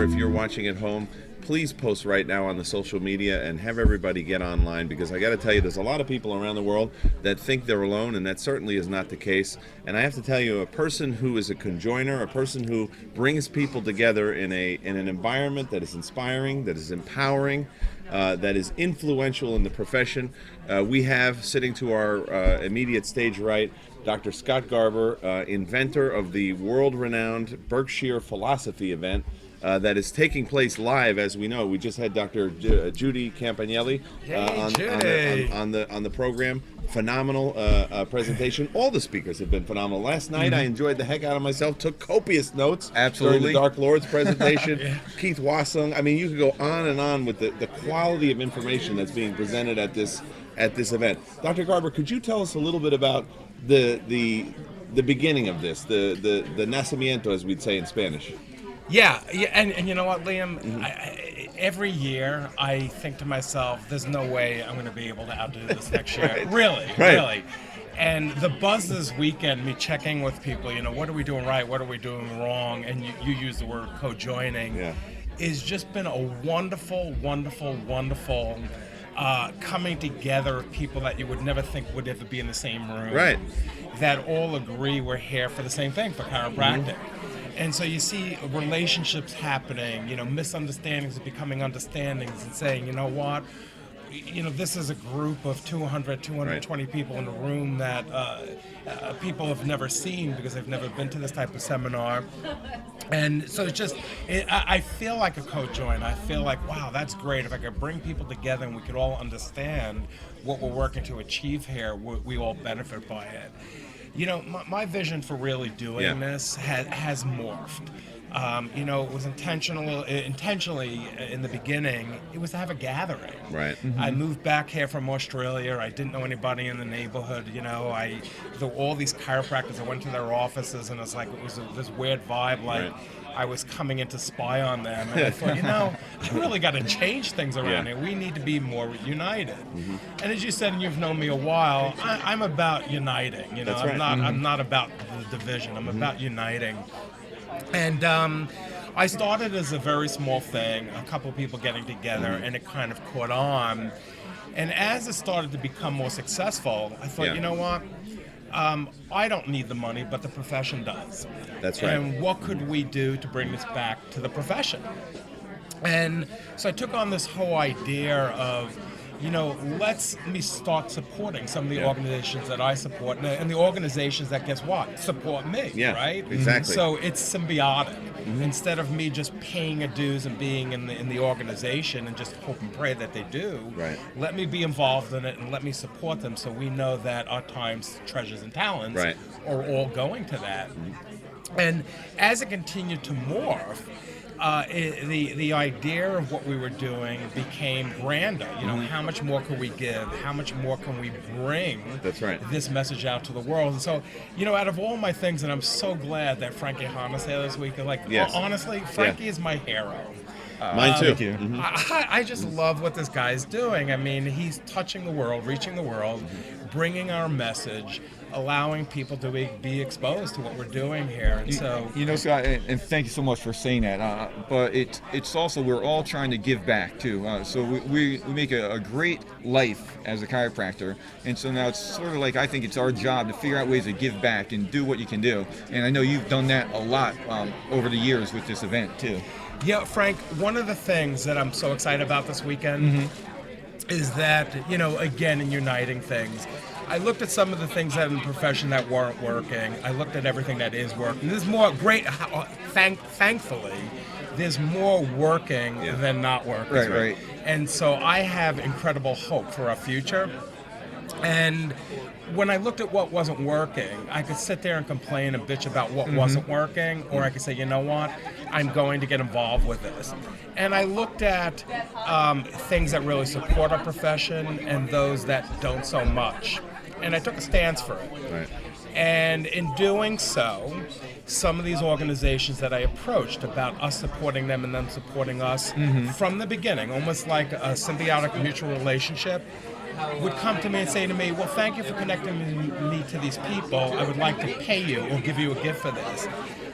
remember, if you're watching at home, please post right now on the social media and have everybody get online, because I got to tell you, there's a lot of people around the world that think they're alone, and that certainly is not the case. And I have to tell you, a person who is a conjoiner, a person who brings people together in an environment that is inspiring, that is empowering, that is influential in the profession. We have sitting to our immediate stage right, Dr. Scott Garber, inventor of the world-renowned Berkshires Philosophy Event. That is taking place live, as we know. We just had Dr. Judy Campanelli on the program. Phenomenal presentation. All the speakers have been phenomenal. Last night I enjoyed the heck out of myself. Took copious notes. Absolutely. During the Dark Lord's presentation. Keith Wassung. I mean, you could go on and on with the quality of information that's being presented at this event. Dr. Garber, could you tell us a little bit about the beginning of this, the nacimiento, as we'd say in Spanish? Yeah, and you know what, Liam? Every year I think to myself, there's no way I'm going to be able to outdo this next year. Really. And the buzz this weekend, me checking with people, what are we doing right, what are we doing wrong, and you use the word co-joining, it's just been a wonderful coming together of people that you would never think would ever be in the same room. Right. That all agree we're here for the same thing, for chiropractic. And so you see relationships happening, misunderstandings becoming understandings, and saying, you know what, this is a group of 220 people in a room that people have never seen because they've never been to this type of seminar. And so it's just, I feel like a co-join. I feel like, wow, that's great. If I could bring people together and we could all understand what we're working to achieve here, we all benefit by it. My vision for really doing this has morphed. It was intentionally in the beginning, it was to have a gathering. Right. I moved back here from Australia. I didn't know anybody in the neighborhood. All these chiropractors, I went to their offices, and it was this weird vibe, like I was coming in to spy on them. And I thought, I really got to change things around here. We need to be more united. And as you said, and you've known me a while, I'm about uniting. That's right. I'm not about the division. I'm about uniting. And I started as a very small thing, a couple of people getting together, and it kind of caught on. And as it started to become more successful, I thought, you know what? I don't need the money, but the profession does. That's right. And what could we do to bring this back to the profession? And so I took on this whole idea of, let's me start supporting some of the organizations that I support, and the organizations that, guess what, support me, right? Exactly. So it's symbiotic. Instead of me just paying a dues and being in the organization and just hope and pray that they do, let me be involved in it and let me support them, so we know that our times, treasures, and talents are all going to that. And as it continued to morph, the idea of what we were doing became grander. How much more can we give? How much more can we bring this message out to the world? And so, out of all my things, and I'm so glad that Frankie Hahn is here this week, honestly, Frankie is my hero. Mine too. I just love what this guy's doing. I mean, he's touching the world, reaching the world, bringing our message, allowing people to be exposed to what we're doing here. And so, Scott, and thank you so much for saying that. But it's also, we're all trying to give back too. So we make a great life as a chiropractor, and so now it's sort of like, I think it's our job to figure out ways to give back and do what you can do. And I know you've done that a lot over the years with this event too. Yeah, Frank, one of the things that I'm so excited about this weekend is that, again, in uniting things, I looked at some of the things that in the profession that weren't working. I looked at everything that is working. There's more thankfully, there's more working than not working. Right. And so I have incredible hope for our future. And when I looked at what wasn't working, I could sit there and complain and bitch about what wasn't working, or I could say, you know what, I'm going to get involved with this. And I looked at things that really support our profession and those that don't so much. And I took a stance for it. Right. And in doing so, some of these organizations that I approached about us supporting them and them supporting us from the beginning, almost like a symbiotic mutual relationship, would come to me and say to me, well, thank you for connecting me to these people. I would like to pay you or give you a gift for this.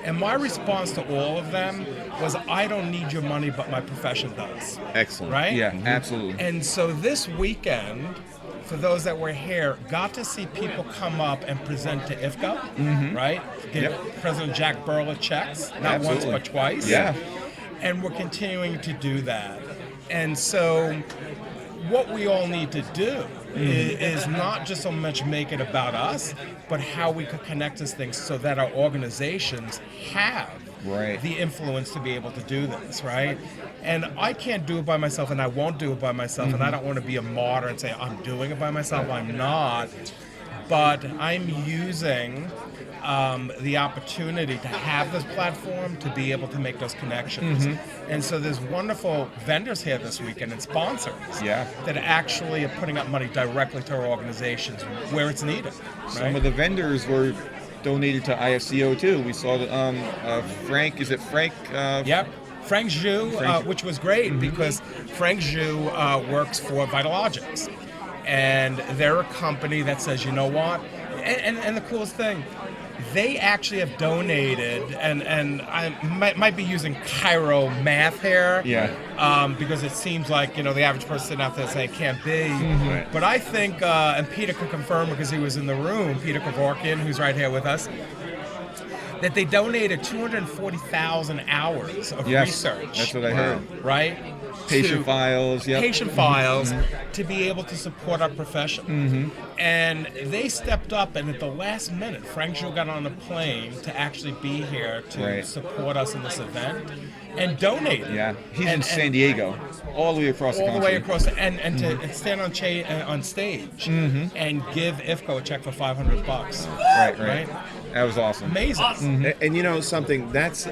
And my response to all of them was, I don't need your money, but my profession does. Excellent. Right? Yeah, absolutely. And so this weekend, for those that were here, got to see people come up and present to IFCO, right? Give President Jack Burla checks, not once but twice. Yeah. And we're continuing to do that. And so what we all need to do is not just so much make it about us, but how we could connect these things so that our organizations have the influence to be able to do this, right? And I can't do it by myself, and I won't do it by myself, and I don't want to be a martyr and say, I'm doing it by myself. I'm not. But I'm using the opportunity to have this platform to be able to make those connections. And so there's wonderful vendors here this weekend and sponsors that actually are putting up money directly to our organizations where it's needed. Right? Some of the vendors were donated to IFCO too. We saw that Frank, is it Frank? Frank Zhu, which was great because Frank Zhu works for Vitalogics. And they're a company that says, you know what? And the coolest thing, they actually have donated, and I might be using Chiro math here, because it seems like, you know, the average person sitting out there saying it can't be. But I think, and Peter could confirm because he was in the room, Peter Kevorkian, who's right here with us, that they donated 240,000 hours of research. That's what I heard. Right? Patient files, patient files to be able to support our profession. And they stepped up, and at the last minute, Frank Zhu got on a plane to actually be here to support us in this event and donate. He's in San Diego, all the way across the country. All the way across, and to stand on stage and give IFCO a check for $500. Right? That was awesome. Amazing. And you know something, that's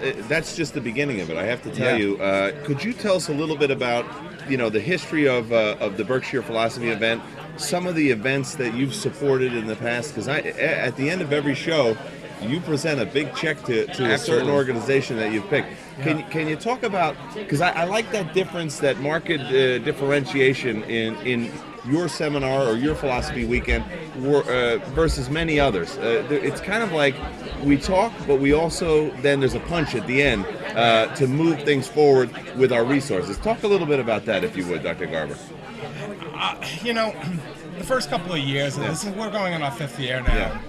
just the beginning of it. I have to tell you. Could you tell us a little bit about, you know, the history of the Berkshire Philosophy Event, some of the events that you've supported in the past? Because at the end of every show, you present a big check to a certain organization that you've picked. Can you talk about, because I like that difference, that market differentiation in your seminar or your philosophy weekend versus many others. It's kind of like we talk, but we also, then there's a punch at the end to move things forward with our resources. Talk a little bit about that, if you would, Dr. Garber. You know, the first couple of years, we're going on our 5th year now.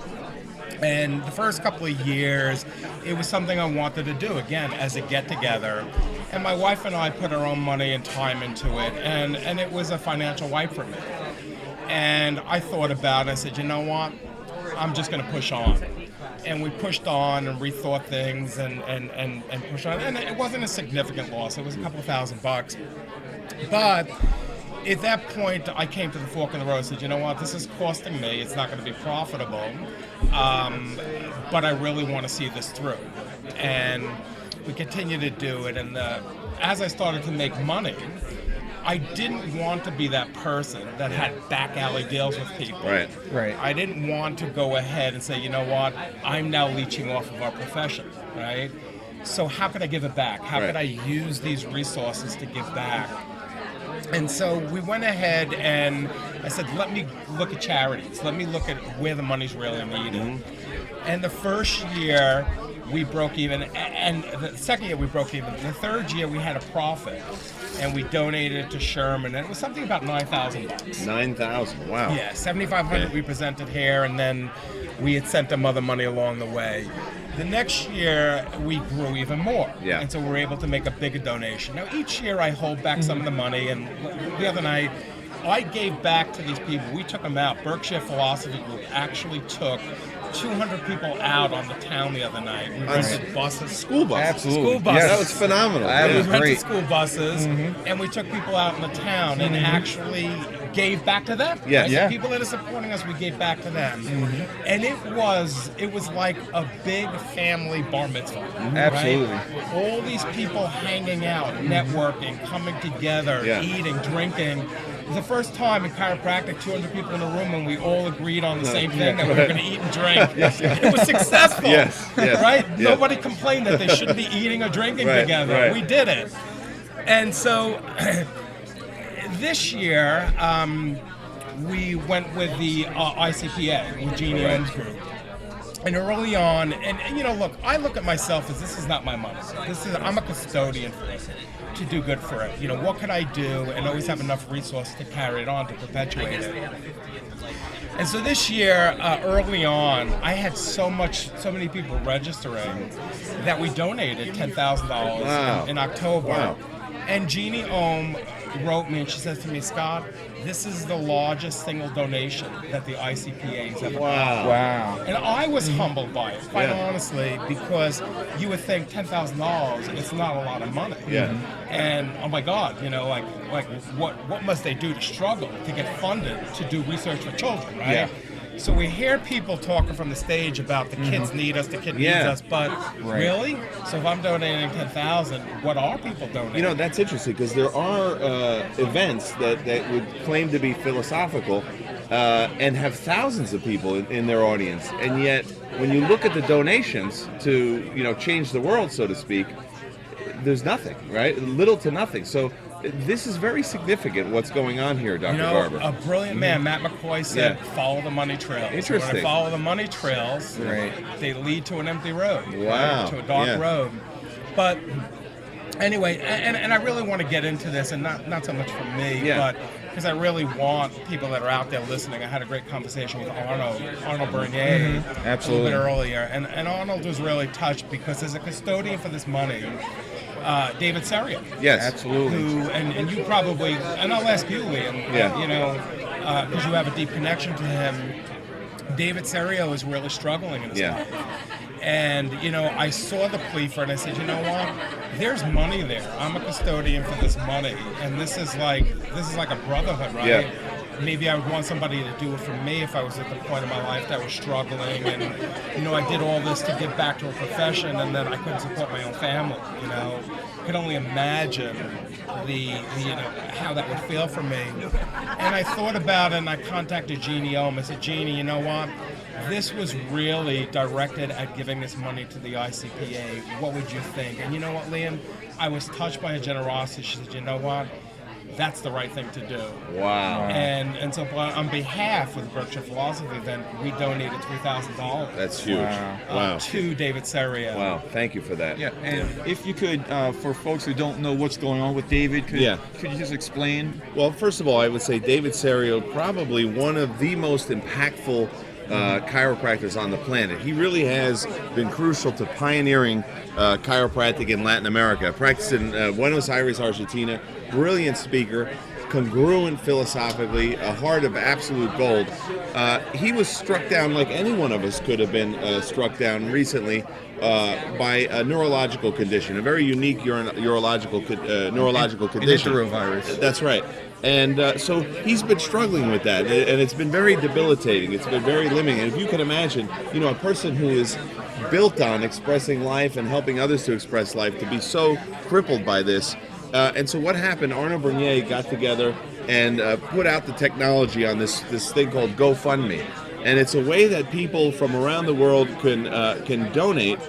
And the first couple of years, it was something I wanted to do, again, as a get-together. And my wife and I put our own money and time into it, and it was a financial wipe for me. And I thought about it, I said, you know what, I'm just going to push on. And we pushed on and rethought things and pushed on. And it wasn't a significant loss, it was a couple of $1,000. But at that point, I came to the fork in the road and said, you know what, this is costing me, it's not going to be profitable, but I really want to see this through. And we continued to do it, and as I started to make money, I didn't want to be that person that had back alley deals with people. Right. I didn't want to go ahead and say, you know what, I'm now leeching off of our profession, right? So how could I give it back? How could I use these resources to give back? And so we went ahead and I said, let me look at charities. Let me look at where the money's really needed. And the first year we broke even, and the second year we broke even. The third year we had a profit, and we donated it to Sherman, and it was something about $9,000. 9,000, wow. Yeah, $7,500 we presented here, and then we had sent them other money along the way. The next year, we grew even more. And so we were able to make a bigger donation. Now, each year I hold back some of the money, and the other night, I gave back to these people. We took them out. Berkshire Philosophy Group actually took 200 people out on the town the other night. We rented buses. School buses. Absolutely. School buses. That was phenomenal. That was We rented great. school buses, and we took people out in the town and actually gave back to them. Yes. The people that are supporting us, we gave back to them. And it was like a big family bar mitzvah. Absolutely. Right? All these people hanging out, networking, coming together, eating, drinking. It was the first time in chiropractic, 200 people in a room, and we all agreed on the same thing, that we were going to eat and drink. It was successful, right? Nobody complained that they shouldn't be eating or drinking together. We did it. And so this year, we went with the ICPA, with Gene Young's group. And early on, and you know, look, I look at myself as this is not my money. I'm a custodian for it, to do good for it. You know, what could I do and always have enough resources to carry it on, to perpetuate it. And so this year, early on, I had so many people registering that we donated $10,000 in October. Wow. And Jeannie Ohm wrote me and she says to me, Scott, this is the largest single donation that the ICPA has ever done. Wow. And I was humbled by it, quite honestly, because you would think $10,000, it's not a lot of money. Yeah. And oh my God, you know, like what must they do to struggle to get funded to do research for children, right? Yeah. So we hear people talking from the stage about the kids need us, the kid needs us, but really? So if I'm donating $10,000, what are people donating? You know, that's interesting because there are events that would claim to be philosophical and have thousands of people in their audience, and yet when you look at the donations to, you know, change the world, so to speak, there's nothing, right? Little to nothing. So this is very significant what's going on here, Dr. You know, Garber. a brilliant man, Matt McCoy, said, follow the money trails. Interesting. When I follow the money trails, they lead to an empty road, Wow. to a dark road. But anyway, and I really want to get into this, and not so much for me, but because I really want people that are out there listening. I had a great conversation with Arnold Bernier a little bit earlier, and Arnold was really touched because as a custodian for this money, David Serio. Yes, absolutely. Who, and you probably, and I'll ask you, Liam, you know, because you have a deep connection to him. David Serio is really struggling in his life. And, you know, I saw the plea for it and I said, you know what? There's money there. I'm a custodian for this money. And this is like a brotherhood, right? Yeah. Maybe I would want somebody to do it for me if I was at the point in my life that was struggling. And, you know, I did all this to give back to a profession and then I couldn't support my own family, you know. I could only imagine the you know, how that would feel for me. And I thought about it and I contacted Jeannie Ohm. I said, Jeannie, you know what? This was really directed at giving this money to the ICPA. What would you think? And you know what, Liam? I was touched by her generosity. She said, you know what? That's the right thing to do. Wow. And so on behalf of the Berkshire Philosophy Event, we donated $3,000. That's huge. Wow. To David Serio. Wow. Thank you for that. Yeah, and if you could, for folks who don't know what's going on with David, could you just explain? Well, first of all, I would say David Serio, probably one of the most impactful chiropractors on the planet. He really has been crucial to pioneering chiropractic in Latin America. Practiced in Buenos Aires, Argentina. Brilliant speaker, congruent philosophically, a heart of absolute gold. He was struck down like any one of us could have been struck down recently by a neurological condition, a very unique neurological condition. An enterovirus. That's right. And so he's been struggling with that, and it's been very debilitating. It's been very limiting. And if you can imagine, you know, a person who is built on expressing life and helping others to express life to be so crippled by this. And so what happened, Arnold Bernier got together and put out the technology on this thing called GoFundMe. And it's a way that people from around the world can donate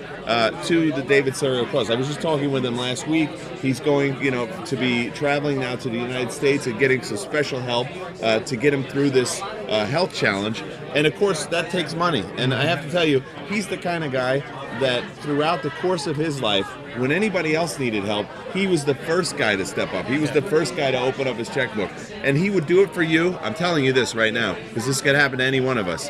to the David Serio cause. I was just talking with him last week. He's going, you know, to be traveling now to the United States and getting some special help to get him through this health challenge. And of course, that takes money. And I have to tell you, he's the kind of guy that throughout the course of his life, when anybody else needed help, he was the first guy to step up. He was the first guy to open up his checkbook. And he would do it for you. I'm telling you this right now, because this could happen to any one of us.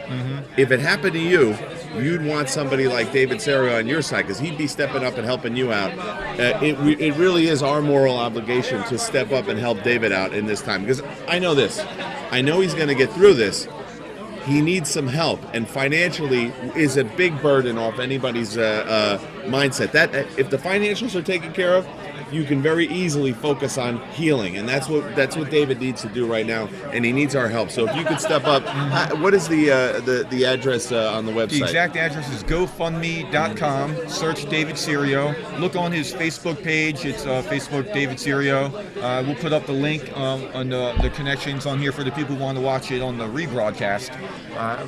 If it happened to you, you'd want somebody like David Serio on your side, because he'd be stepping up and helping you out. It really is our moral obligation to step up and help David out in this time. Because I know this. I know he's going to get through this. He needs some help, and financially is a big burden off anybody's mindset. That if the financials are taken care of, you can very easily focus on healing, and that's what David needs to do right now, and he needs our help. So if you could step up, what is the address on the website? The exact address is GoFundMe.com. Search David Serio. Look on his Facebook page. It's Facebook David Serio. We'll put up the link on the connections on here for the people who want to watch it on the rebroadcast.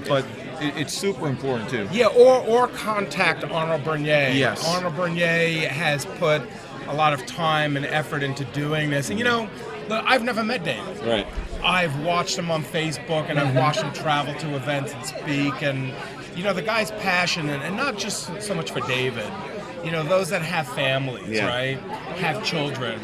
But it's super important too. Yeah, or contact Arnold Bernier. Yes. Arnold Bernier has put a lot of time and effort into doing this. And you know, look, I've never met David. Right. I've watched him on Facebook, and I've watched him travel to events and speak, and the guy's passionate, and not just so much for David. Those that have families, right, have children.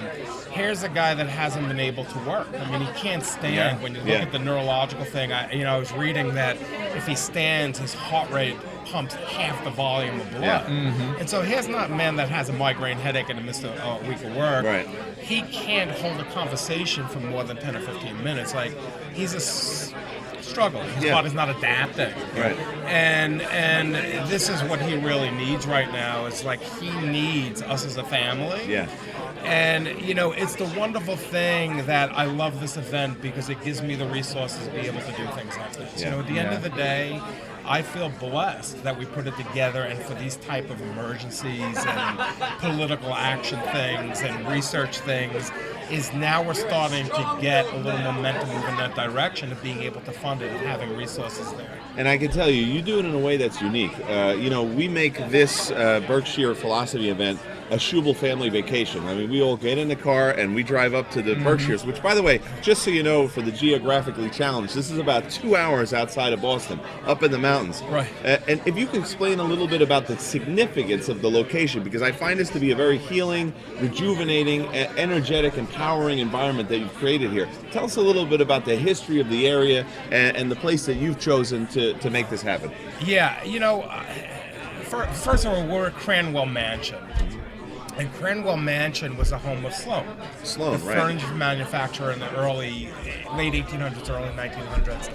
Here's a guy that hasn't been able to work. I mean, he can't stand. When you look at the neurological thing, I was reading that if he stands, his heart rate pumps half the volume of blood. And so here's not a man that has a migraine headache and missed a week of work. Right. He can't hold a conversation for more than 10 or 15 minutes. Like, he's struggling. His body's not adapting. Right. And this is what he really needs right now. Is like, he needs us as a family. Yeah. And it's the wonderful thing that I love this event, because it gives me the resources to be able to do things like this. Yeah. At the end of the day, I feel blessed that we put it together, and for these type of emergencies and political action things and research things, is now we're starting to get a little momentum moving in that direction of being able to fund it and having resources there. And I can tell you do it in a way that's unique. We make this Berkshire Philosophy Event a Schubel family vacation. I mean, we all get in the car and we drive up to the Berkshires, which, by the way, just so you know, for the geographically challenged, this is about 2 hours outside of Boston, up in the mountains. Right. And if you can explain a little bit about the significance of the location, because I find this to be a very healing, rejuvenating, energetic, empowering environment that you've created here. Tell us a little bit about the history of the area and the place that you've chosen to make this happen. Yeah, first of all, we're at Cranwell Mansion. And Cranwell Mansion was the home of Sloan. Sloan, the right. furniture manufacturer in the late 1800s, early 1900s.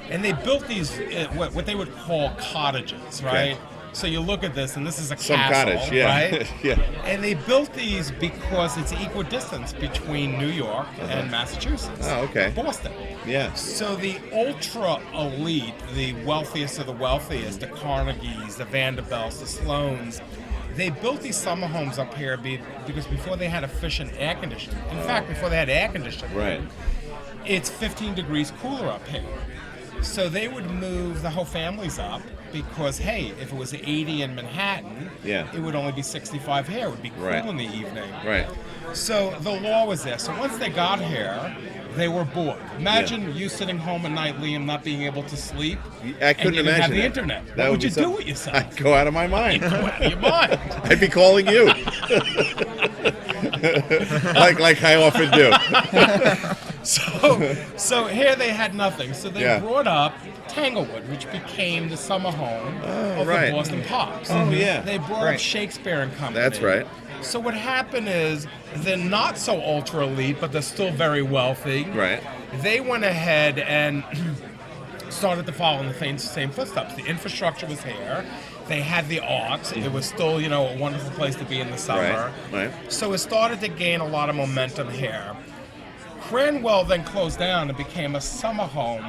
And they built these, what they would call cottages, right? Okay. So you look at this, and this is a Some castle, cottage, yeah. right? Yeah. And they built these because it's equidistance between New York and Massachusetts. Oh, okay. Boston. Yeah. So the ultra elite, the wealthiest of the wealthiest, the Carnegies, the Vanderbilts, the Sloans, they built these summer homes up here because before they had efficient air conditioning. In fact, before they had air conditioning, Right. it's 15 degrees cooler up here. So they would move the whole families up because, hey, if it was 80 in Manhattan, it would only be 65 here. It would be cool in the evening. Right. So the law was there. So once they got here, they were bored. Imagine you sitting home at night, Liam, not being able to sleep. I couldn't and you didn't imagine have the that. internet. That What would you be do with yourself? I'd go out of my mind. Go out of your mind. I'd be calling you. like I often do. So here they had nothing. So they Yeah. brought up Tanglewood, which became the summer home of right. the Boston Pops. Oh, yeah. They brought up Right. Shakespeare and Company. That's right. So what happened is they're not so ultra elite, but they're still very wealthy. Right. They went ahead and started to follow in the same footsteps. The infrastructure was here. They had the arts. It was still, a wonderful place to be in the summer. Right. So it started to gain a lot of momentum here. Cranwell then closed down and became a summer home,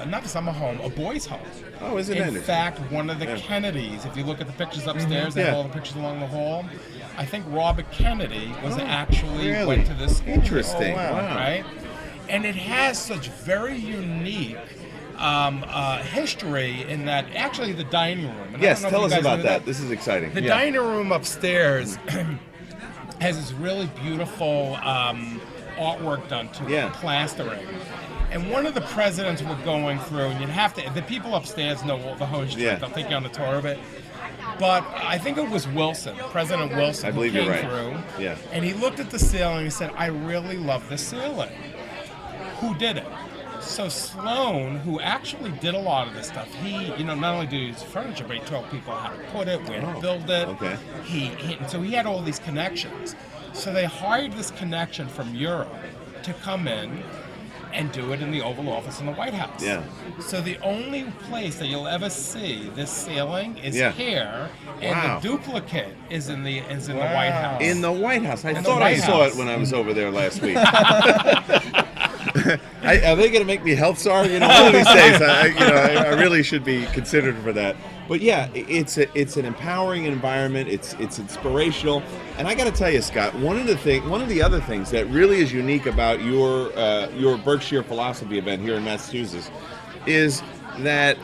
not a summer home, a boys' home. Oh, isn't it? In fact, one of the Kennedys, if you look at the pictures upstairs, they have all the pictures along the hall. I think Robert Kennedy was actually really? went to this school. Interesting. Oh, Wow. Right? And it has such very unique history in that actually the dining room. And I Yes, don't know if tell you us guys about knew that. This is exciting. The dining room upstairs has this really beautiful artwork done to it, plastering. And one of the presidents were going through, and you'd have to, the people upstairs know all the whole street. They'll take you on the tour of it. But I think it was Wilson, President Wilson, I believe who came you're right. through. Yeah. And he looked at the ceiling and he said, I really love the ceiling. Who did it? So Sloan, who actually did a lot of this stuff, he, not only did he use furniture, but he taught people how to put it, where to build it. Okay. So he had all these connections. So they hired this connection from Europe to come in and do it in the Oval Office in the White House. Yeah. So the only place that you'll ever see this ceiling is here, and Wow. the duplicate is in the White House. In the White House. I the thought I White saw House. it when I was over there last week. Are they going to make me health czar? One of these days, I really should be considered for that. But yeah, it's an empowering environment. It's inspirational, and I got to tell you, Scott, one of the other things that really is unique about your Berkshire Philosophy Event here in Massachusetts is that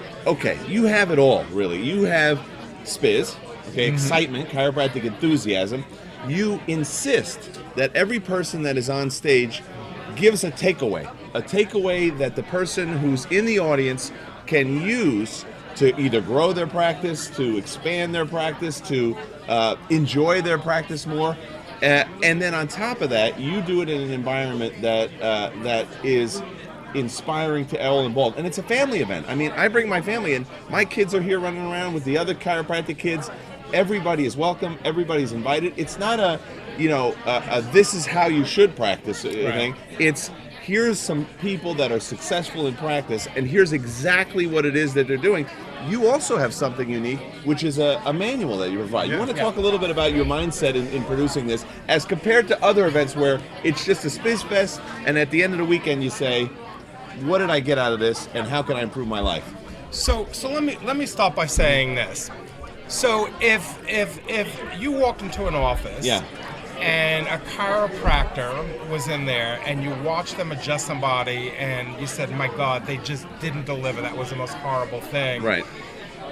you have it all really. You have spiz, excitement, chiropractic enthusiasm. You insist that every person that is on stage gives a takeaway a takeaway that the person who's in the audience can use to either grow their practice, to expand their practice, to enjoy their practice more. And then on top of that, you do it in an environment that is inspiring to all involved. And it's a family event. I mean, I bring my family in. My kids are here running around with the other chiropractic kids. Everybody is welcome. Everybody's invited. It's not a this is how you should practice thing. It's here's some people that are successful in practice, and here's exactly what it is that they're doing. You also have something unique, which is a manual that you provide. You want to talk a little bit about your mindset in producing this, as compared to other events where it's just a spizz fest, and at the end of the weekend you say, what did I get out of this, and how can I improve my life? So let me start by saying this. So if you walked into an office, and a chiropractor was in there, and you watched them adjust somebody, and you said, my God, they just didn't deliver. That was the most horrible thing. Right.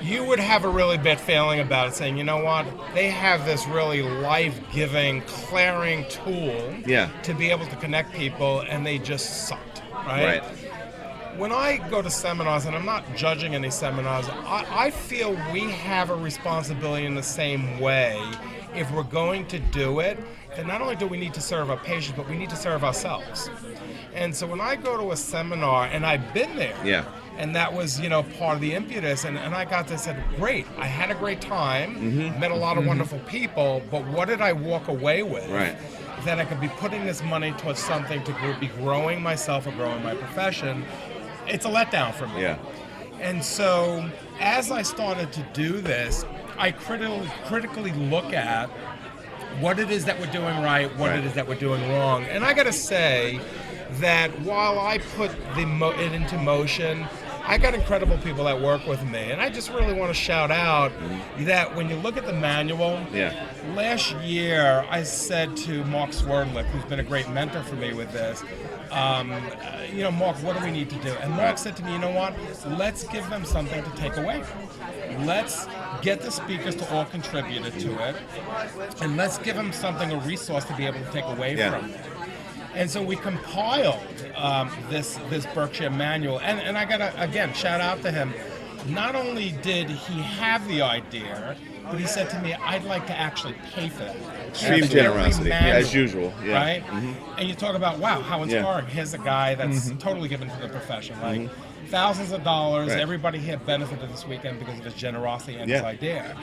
You would have a really bad feeling about it, saying, you know what, they have this really life-giving, clearing tool to be able to connect people, and they just sucked, right? When I go to seminars, and I'm not judging any seminars, I feel we have a responsibility in the same way. If we're going to do it, then not only do we need to serve our patients, but we need to serve ourselves. And so when I go to a seminar, and I've been there, and that was, part of the impetus, and I got this, said, great, I had a great time, met a lot of wonderful people, but what did I walk away with? That I could be putting this money towards something to be growing myself or growing my profession. It's a letdown for me. And so as I started to do this, I critically look at what it is that we're doing right, what it is that we're doing wrong. And I got to say that while I put it into motion, I got incredible people that work with me. And I just really want to shout out that when you look at the manual, last year I said to Mark Swerdlick, who's been a great mentor for me with this, Mark, what do we need to do? And Mark said to me, you know what, let's give them something to take away. Let's get the speakers to all contribute to it, and let's give them something, a resource to be able to take away from it. And so we compiled this Berkshire manual, and I gotta again shout out to him. Not only did he have the idea, but he said to me, I'd like to actually pay for that. Extreme generosity, manual, as usual. Right? And you talk about, wow, how inspiring. Here's a guy that's totally given to the profession. Like thousands of dollars. Everybody here benefited this weekend because of his generosity and his idea.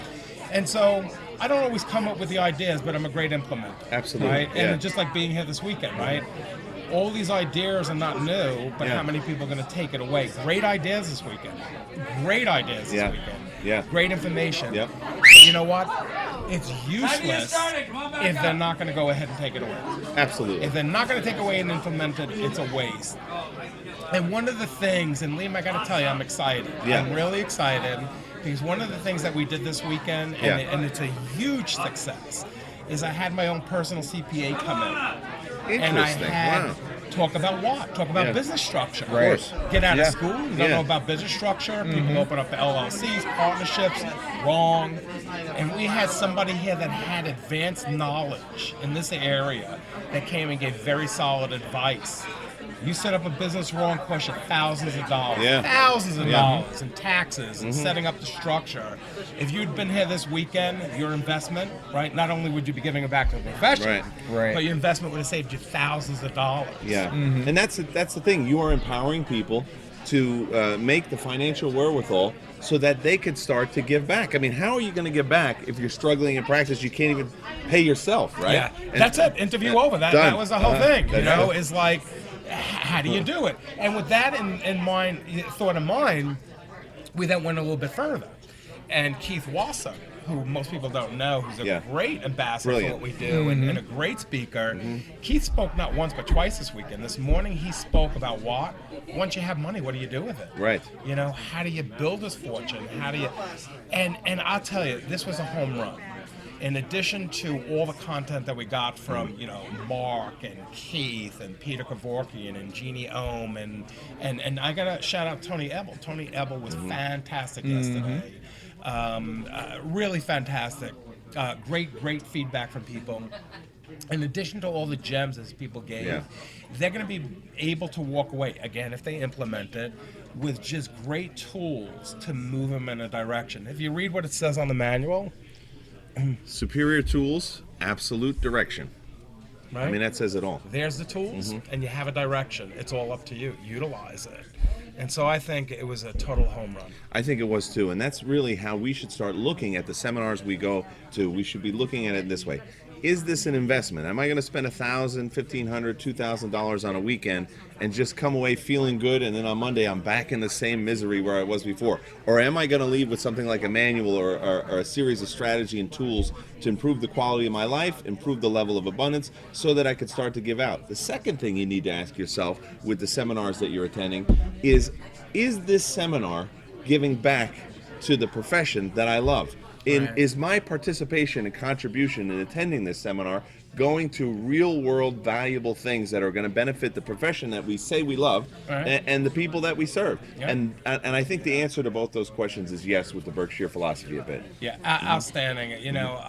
And so I don't always come up with the ideas, but I'm a great implementer. Absolutely. Right? And just like being here this weekend, right? All these ideas are not new, but how many people are going to take it away? Great ideas this weekend. Great ideas this weekend. Great information. You know what? It's useless if they're not going to go ahead and take it away. Absolutely. If they're not going to take away and implement it, it's a waste. And one of the things, and Liam, I got to tell you, I'm excited. I'm really excited because one of the things that we did this weekend, and it's a huge success, is I had my own personal CPA come in. And I had talk about what? Talk about business structure. Get out of school, you don't know about business structure. People open up the LLCs, partnerships, wrong. And we had somebody here that had advanced knowledge in this area that came and gave very solid advice. You set up a business wrong, cost you thousands of dollars, thousands of dollars in taxes and setting up the structure. If you'd been here this weekend, your investment, right? Not only would you be giving it back to the profession, but your investment would have saved you thousands of dollars. And that's the thing. You are empowering people to make the financial wherewithal so that they could start to give back. I mean, how are you going to give back if you're struggling in practice? You can't even pay yourself, right? And that's it. Interview over. That was the whole thing. Is like, how do you do it? And with that thought in mind, we then went a little bit further. And Keith Wasser, who most people don't know, who's a great ambassador for what we do and a great speaker. Keith spoke not once but twice this weekend. This morning he spoke about what? Once you have money, what do you do with it? How do you build this fortune? How do you... And I'll tell you, this was a home run. In addition to all the content that we got from, Mark and Keith and Peter Kevorkian and Jeannie Ohm and I gotta shout out Tony Ebel. Tony Ebel was fantastic yesterday. Really fantastic. Great feedback from people. in addition to all the gems as people gave, they're going to be able to walk away, again, if they implement it, with just great tools to move them in a direction. If you read what it says on the manual, superior tools, absolute direction. right? I mean, that says it all. There's the tools, and you have a direction. It's all up to you. Utilize it. And so I think it was a total home run. I think it was too, and that's really how we should start looking at the seminars we go to. We should be looking at it this way. Is this an investment? Am I going to spend $1,000, $1,500, $2,000 on a weekend and just come away feeling good, and then on Monday I'm back in the same misery where I was before? Or am I going to leave with something like a manual or a series of strategy and tools to improve the quality of my life, improve the level of abundance, so that I could start to give out? The second thing you need to ask yourself with the seminars that you're attending is this seminar giving back to the profession that I love? Is my participation and contribution in attending this seminar going to real world valuable things that are going to benefit the profession that we say we love and the people that we serve? And I think the answer to both those questions is yes with the Berkshire Philosophy Event. Yeah, outstanding. You know,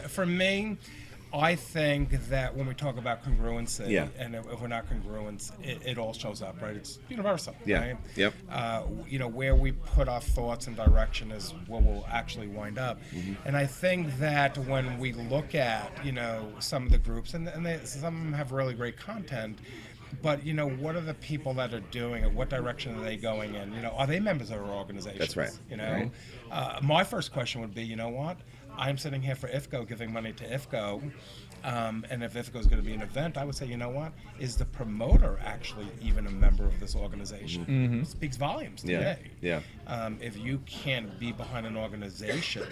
for me, I think that when we talk about congruency, and if we're not congruent, it all shows up, right? It's universal, right? Yep. You know, where we put our thoughts and direction is where we'll actually wind up. And I think that when we look at, you know, some of the groups, and some of them have really great content, but, you know, what are the people that are doing it? What direction are they going in? You know, are they members of our organization? That's right. You know, my first question would be, you know what? I'm sitting here for IFCO, giving money to IFCO, and if IFCO is going to be an event, I would say, you know what? Is the promoter actually even a member of this organization? It speaks volumes today. If you can't be behind an organization,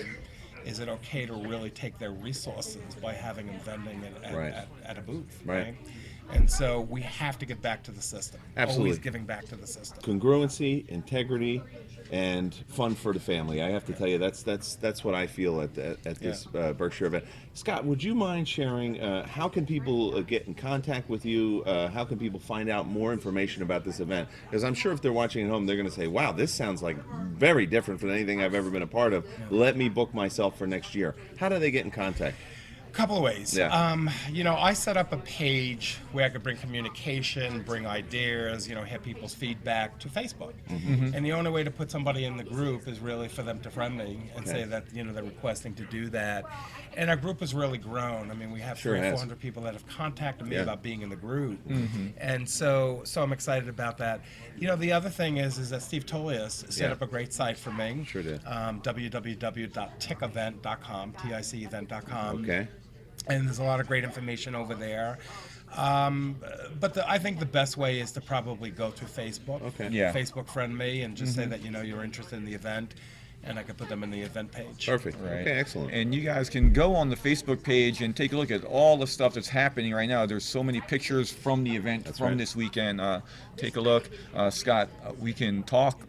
is it okay to really take their resources by having them vending at a booth? Right. And so we have to get back to the system. Absolutely. Always giving back to the system. Congruency, integrity, and fun for the family. I have to tell you, that's what I feel at this Berkshire event. Scott, would you mind sharing how can people get in contact with you? How can people find out more information about this event? Because I'm sure if they're watching at home, they're going to say, wow, this sounds like very different from anything I've ever been a part of. Let me book myself for next year. How do they get in contact? Couple of ways. You know, I set up a page where I could bring communication, bring ideas, you know, have people's feedback to Facebook. And the only way to put somebody in the group is really for them to friend me and say that, you know, they're requesting to do that. And our group has really grown. I mean, we have 400 people that have contacted me about being in the group. And so I'm excited about that. You know, the other thing is that Steve Tolias set up a great site for me. Sure did. www.ticevent.com, TICevent.com. Okay. And there's a lot of great information over there. But I think the best way is to probably go to Facebook. Facebook friend me and just say that, you know, you're interested in the event, and I could put them in the event page. Perfect. Right. Okay, excellent. And you guys can go on the Facebook page and take a look at all the stuff that's happening right now. There's so many pictures from the event this weekend. Take a look. Scott, we can talk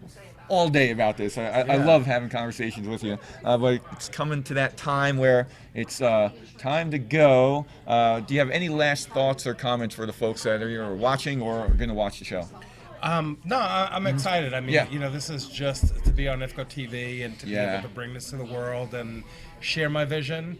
all day about this. I love having conversations with you, but it's coming to that time where it's time to go. Do you have any last thoughts or comments for the folks that are watching or are going to watch the show? No, I'm excited. I mean, you know, this is just to be on IFCO-TV and to be able to bring this to the world and share my vision.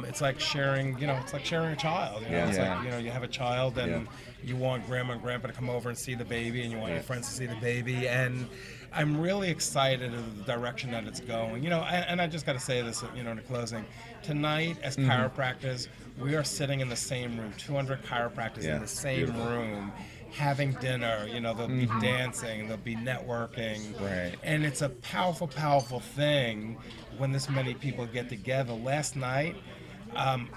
It's like sharing, you know, it's like sharing a child. You know? It's like, you know, you have a child and you want grandma and grandpa to come over and see the baby, and you want your friends to see the baby. And I'm really excited of the direction that it's going. You know, and I just got to say this, you know, in the closing. Tonight, as chiropractors, we are sitting in the same room, 200 chiropractors in the same room, having dinner. You know, they'll be dancing, they'll be networking. And it's a powerful, powerful thing when this many people get together. Last night,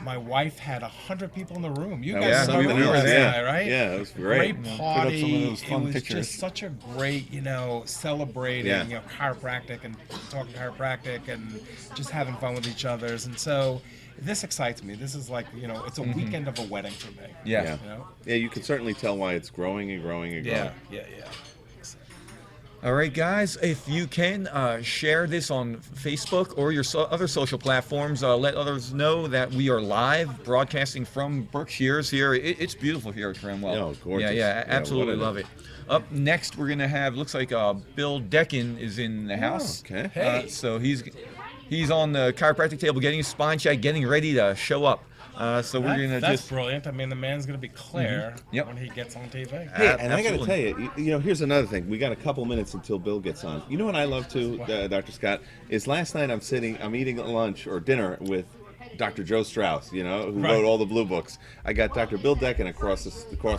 my wife had 100 people in the room. You guys saw that last night, right? Yeah, it was great. Great party. It was just such a great, you know, celebrating, you know, chiropractic and talking chiropractic and just having fun with each other. And so this excites me. This is like, you know, it's a weekend of a wedding for me. You know? You can certainly tell why it's growing and growing and growing. All right, guys, if you can share this on Facebook or your other social platforms, let others know that we are live broadcasting from Berkshires here. It's beautiful here at Cranwell. Oh, gorgeous. Absolutely love it. Up next, we're going to have, looks like Bill Deckin is in the house. Okay. So he's on the chiropractic table getting his spine checked, getting ready to show up. So we're going to That's just... brilliant. I mean, the man's going to be clear Yep. when he gets on TV. Hey, and I got to Absolutely. tell you, here's another thing. We got a couple minutes until Bill gets on. You know what I love too, Dr. Scott, is last night I'm eating lunch or dinner with Dr. Joe Strauss, who Right. wrote all the blue books. I got Dr. Bill Decken across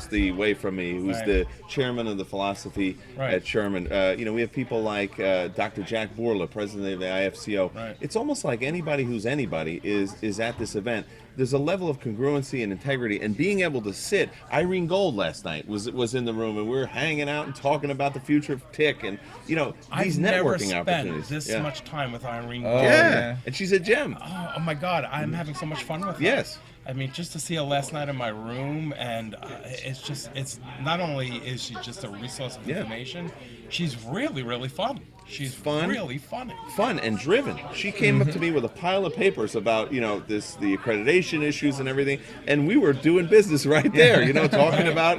the way from me, who's Right. the chairman of the philosophy Right. at Sherman. We have people like Dr. Jack Bourla, president of the IFCO. Right. It's almost like anybody who's anybody is at this event. There's a level of congruency and integrity, and being able to sit. Irene Gold last night was in the room, and we were hanging out and talking about the future of TIC, and these I've never networking spent opportunities. this Yeah. much time with Irene. Oh, Gold. yeah. And she's a gem. Oh my God, I'm having so much fun with her. Yes. I mean, just to see her last night in my room, and it's not only is she just a resource of Yeah. information, she's really, really fun. She's Fun. really funny. Fun and driven. She came up to me with a pile of papers about the accreditation issues and everything, and we were doing business right there. Talking about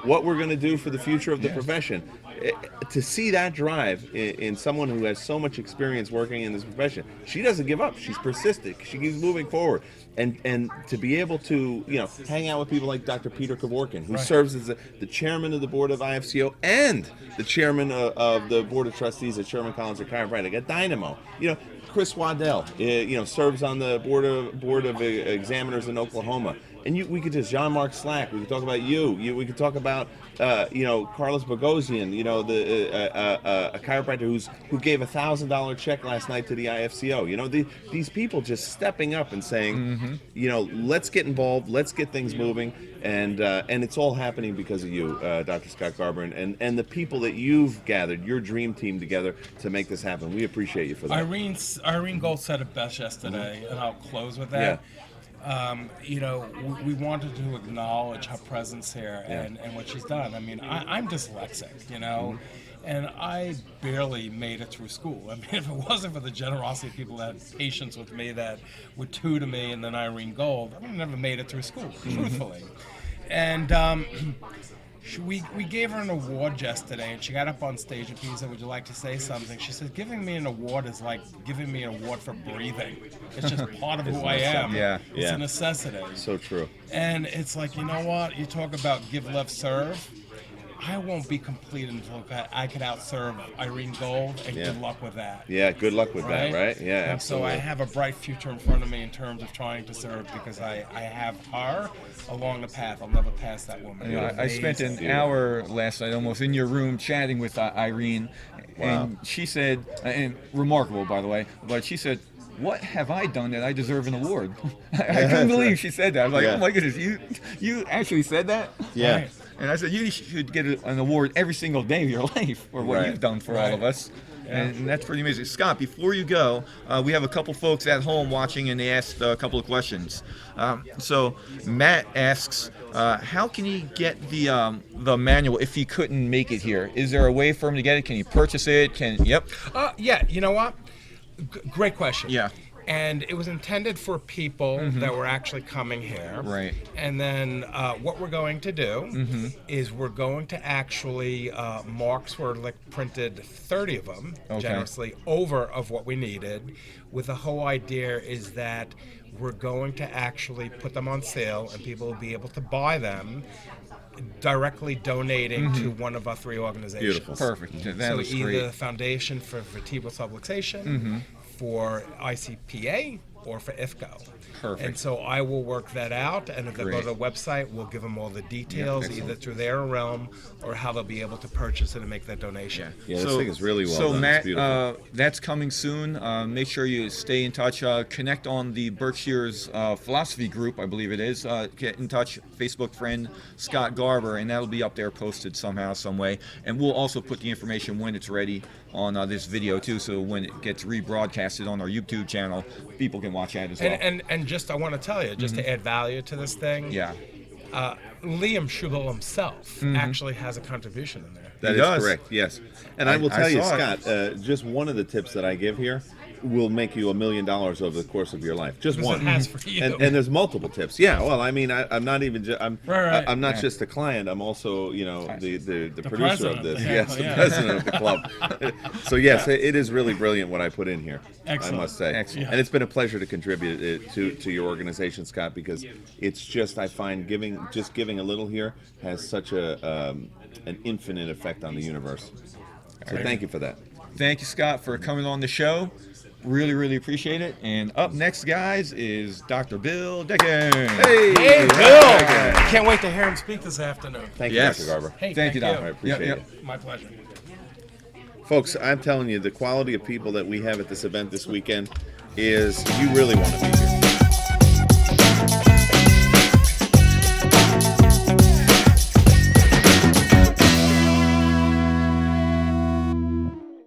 what we're going to do for the future of the profession. To see that drive in someone who has so much experience working in this profession, she doesn't give up. She's persistent. She keeps moving forward, and to be able to hang out with people like Dr. Peter Kevorkian, who Right. serves as the chairman of the board of IFCO and the chairman of the board of trustees at Sherman College of Chiropractic at Dynamo. Chris Waddell, serves on the board of examiners in Oklahoma. And we could just Jean-Marc Slack. We could talk about you. We could talk about Carlos Bogosian. A chiropractor who gave $1,000 check last night to the IFCO. These people just stepping up and saying, let's get involved, let's get things moving, and it's all happening because of you, Dr. Scott Garber, and the people that you've gathered, your dream team together to make this happen. We appreciate you for that. Irene Gold said it best yesterday, and I'll close with that. We wanted to acknowledge her presence here and what she's done. I mean, I'm dyslexic, and I barely made it through school. I mean, if it wasn't for the generosity of people that had patience with me, that would tutor me, and then Irene Gold, I would have never made it through school, truthfully. And we gave her an award yesterday, and she got up on stage and people said, "Would you like to say something?" She said, "Giving me an award is like giving me an award for breathing. It's just part of who I am. Yeah. It's Yeah. a necessity." So true. And it's like, you know what? You talk about give, love, serve. I won't be complete until I could outserve Irene Gold, and good luck with that. Yeah, good luck with that, right? Yeah, And absolutely. so I have a bright future in front of me in terms of trying to serve because I have her along the path. I'll never pass that woman. I spent an hour last night almost in your room chatting with Irene, and she said, and remarkable by the way, but she said, "What have I done that I deserve an award?" I couldn't believe she said that. I was like, Yeah. "Oh my goodness, you actually said that?" Yeah. Right. And I said, "You should get an award every single day of your life for what Right. you've done for all Right. of us." And that's pretty amazing. Scott, before you go, we have a couple folks at home watching, and they asked a couple of questions. So Matt asks, how can he get the manual if he couldn't make it here? Is there a way for him to get it? Can he purchase it? Yep. Yeah, you know what? Great question. Yeah. And it was intended for people that were actually coming here. Right. And then what we're going to do is we're going to actually, marks were printed 30 of them, generously, over of what we needed, with the whole idea is that we're going to actually put them on sale and people will be able to buy them directly donating to one of our three organizations. Beautiful. Perfect. That So looks either great. the Foundation for Vertebral Subluxation, for ICPA, or for IFCO. Perfect. And so I will work that out, and if they go Great. to the website, we'll give them all the details, either through their realm or how they'll be able to purchase it and make that donation. Yeah, this thing is really well so done. It's Matt, beautiful. that's coming soon. Make sure you stay in touch. Connect on the Berkshires Philosophy group, I believe it is. Get in touch, Facebook friend Scott Garber, and that'll be up there posted somehow, some way. And we'll also put the information when it's ready on this video too, so when it gets rebroadcasted on our YouTube channel, people can watch that as well. And just I want to tell you, just to add value to this thing, yeah. Liam Schubel himself actually has a contribution in there. That He is does. correct, yes. And I will tell you, saw it. Scott, just one of the tips that I give here, will make you $1 million over the course of your life. Just Because one. it has for you. And there's multiple tips. Yeah. Well, I mean, I'm not even. Right. I'm not just a client. I'm also, the producer of president. this. Yeah, Yes, the yeah. president of the club. So yes, it is really brilliant what I put in here. Excellent. I must say. Excellent. And it's been a pleasure to contribute it to your organization, Scott, because it's just, I find giving a little here has such an infinite effect on the universe. So thank you for that. Thank you, Scott, for coming on the show. Really, really appreciate it. And up next, guys, is Dr. Bill Decken. Hey, Bill! Can't wait to hear him speak this afternoon. Thank you, Yes. Dr. Garber. Hey, Thank you, Doc. I appreciate Yep, it. My pleasure. Folks, I'm telling you, the quality of people that we have at this event this weekend is, you really want to be here.